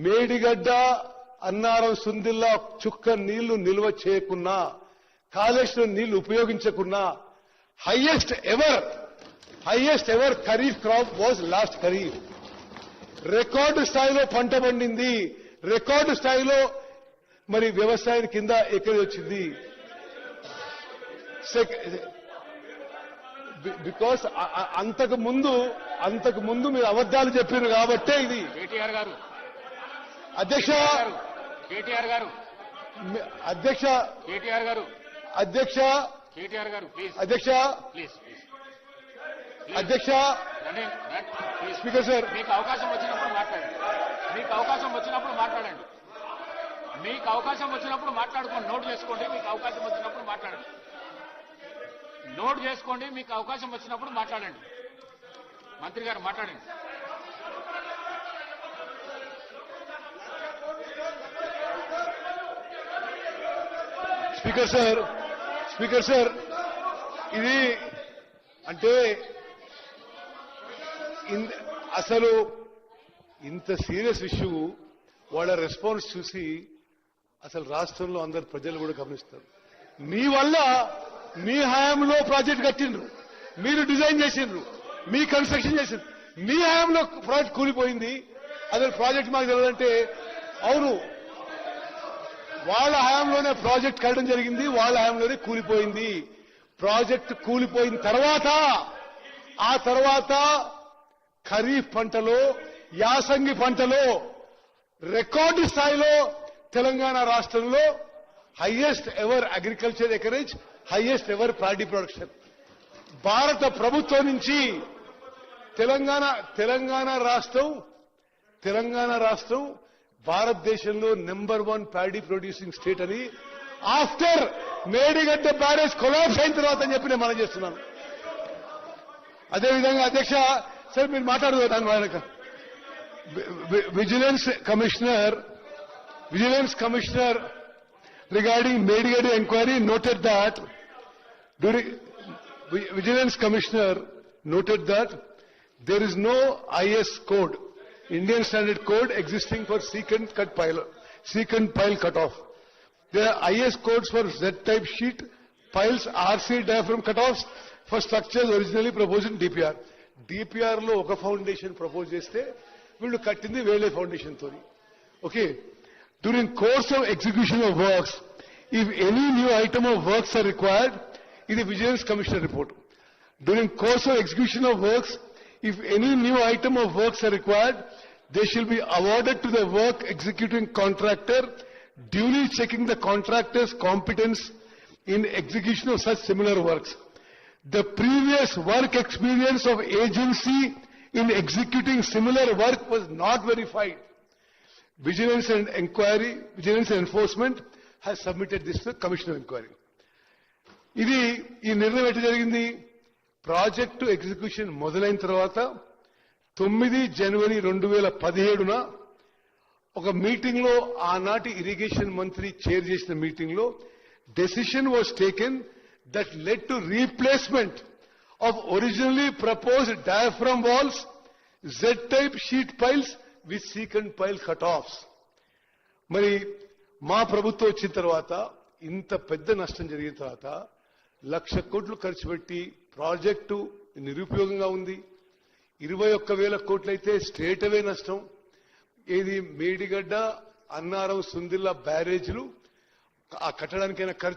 మేడిగడ్డ అన్నారం సుందిల్లా చుక్క నీళ్లు నిల్వ చేయకున్నా కాళేశ్వరం నీళ్లు ఉపయోగించకున్నా highest ever kharif crop was last kharif. Record స్థాయిలో పంట పండింది, రికార్డు స్థాయిలో మరి వ్యవసాయం కింద ఎక్కడ వచ్చింది. బికాస్ అంతకు ముందు మీరు అబద్ధాలు చెప్పారు కాబట్టే ఇది. అధ్యక్ష స్పీకర్ సార్, మీకు అవకాశం వచ్చినప్పుడు మాట్లాడండి. మీకు అవకాశం వచ్చినప్పుడు మాట్లాడండి. మీకు అవకాశం వచ్చినప్పుడు మాట్లాడుకోండి. నోట్ చేసుకోండి. మీకు అవకాశం వచ్చినప్పుడు మాట్లాడండి. నోట్ చేసుకోండి. మీకు అవకాశం వచ్చినప్పుడు మాట్లాడండి. మంత్రి గారు మాట్లాడండి. స్పీకర్ సార్ ఇది అంటే అసలు ఇంత సీరియస్ ఇష్యూ వాళ్ళ రెస్పాన్స్ చూసి అసలు రాష్ట్రంలో అందరు ప్రజలు కూడా గమనిస్తారు. మీ వల్ల మీ హయాంలో ప్రాజెక్ట్ కట్టిండ్రు, మీరు డిజైన్ చేసిండ్రు, మీ కన్స్ట్రక్షన్ చేసిండ్రు, మీ హయాంలో ప్రాజెక్ట్ కూలిపోయింది. అసలు ప్రాజెక్ట్ మాకు తెలియదంటే అవును, వాళ్ళ హయాంలోనే ప్రాజెక్ట్ కట్టడం జరిగింది, వాళ్ళ హయాంలోనే కూలిపోయింది. ప్రాజెక్ట్ కూలిపోయిన ఆ తర్వాత ఖరీఫ్ పంటలో యాసంగి పంటలో రికార్డు స్థాయిలో తెలంగాణ రాష్ట్రంలో highest ever agriculture acreage, highest ever paddy production. భారత ప్రభుత్వం నుంచి తెలంగాణ రాష్ట్రం భారతదేశంలో నంబర్ 1 ప్యాడీ ప్రొడ్యూసింగ్ స్టేట్ అని ఆఫ్టర్ మేడిగడ్డ బ్యారేజ్ కొలాప్స్ అయిన తర్వాత అని చెప్పి నేను మనం చేస్తున్నాను. అదేవిధంగా అధ్యక్ష సార్ మీరు మాట్లాడుతున్నారు. Vigilance commissioner regarding Medigadda enquiry noted that there is no IS code, Indian Standard Code existing for secant pile cutoff. There are IS codes for Z-type sheet piles, RC diaphragm cutoffs for structures originally proposed in DPR. DPR లో ఒక foundation propose చేస్తే వీళ్ళు కట్టింది వేరే foundation తోని. Okay, during course of execution of works if any new item of works are required, ఇది vigilance commissioner report. During course of execution of works if any new item of works are required, they shall be awarded to the work executing contractor, duly checking the contractor's competence in execution of such similar works. The previous work experience of agency in executing similar work was not verified. Vigilance and Enforcement has submitted this to the Commission of Inquiry. ఈ నిర్ణయం ఎట్లా జరిగింది? Project execution మొదలైన తర్వాత 9 జనవరి 2017న ఒక meeting లో ఆనాటి irrigation మంత్రి చైర్ చేసిన మీటింగ్ లో decision was taken that led to replacement of originally proposed diaphragm walls, Z type sheet piles with secant pile cut offs. మరి మా ప్రభుత్వం వచ్చిన తర్వాత ఇంత పెద్ద నష్టం జరిగిన తర్వాత 1,00,000 కోట్లు ఖర్చు పెట్టి ప్రాజెక్టు నిరుపయోగంగా ఉంది. 21,000 కోట్లయితే స్ట్రేట్ అవే నష్టం. ఏది మేడిగడ్డ అన్నారం సుందిల్లా బ్యారేజ్లు ఆ కట్టడానికైనా ఖర్చు